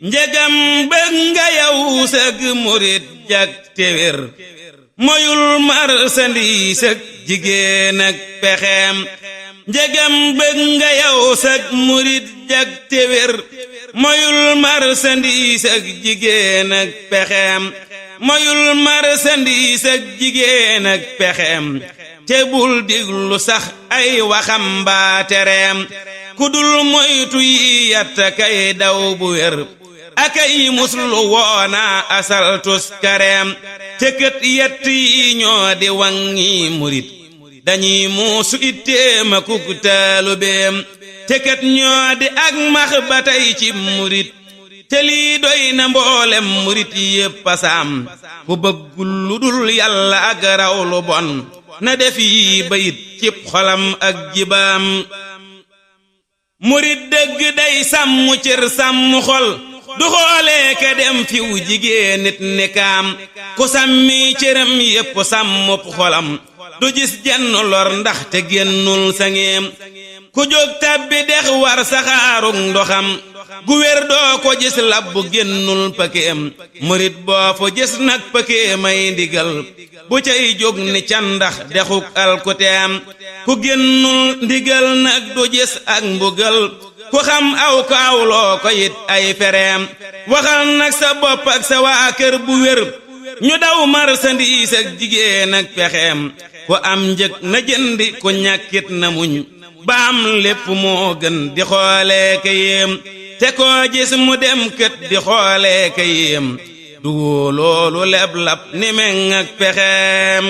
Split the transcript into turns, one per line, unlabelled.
njegam bëgg nga yow sëg murit jak te wér moyul marsandiis ak jigéen ak pexeem njegam bëgg nga yow sëg murit jak te wér moyul marsandiis ak jigéen ak pexeem moyul marsandiis ak jigéen ak pexeem te bul diglu sax ay waxam mbaa tereem ku dul moytu yi yatta kay daw bu wér akay muslu woona asal tus kareem te kët yett yi ñoo di wangi murit dañuy muusu itteema kuk taalubeem te kët ñoo di ak max ba tey ci murit te lii doy na mboolem murit yépp pasaam ku bëggul lu dul yàlla ak raw lu bon na def yi bayit cib xolam ak jibaam murit dëgg day sàmm cër sàmm xol du xoolee ka dem fiw jigéen nit ni kaam ku sàmmi cëram yépp sàmmup xolam du gis jenn lor ndax te génnul sangeem ku jóg tàbbi dex war saxaarug ndoxam gu wér doo ko gis labbu génnul pëkeem murit boo fu gis nag pëkeemay ndigal bu cay jóg ni candax dexuk alkuteem ku génnul ndigal nag du gis ak mbugal ku xam aw ko awloo ko it ay fereem waxal nag sa bopp ak sa waa kër bu wér ñu daw marsandiis ak jigéen ak pexeem ku am njëg na jëndi ku ñàkkit na muñ ba am lépp moo gën di xoolee ka yéem te koo gis mu dem kët di xoolee ka yéem du loolu leb lab ni meŋ ak pexeem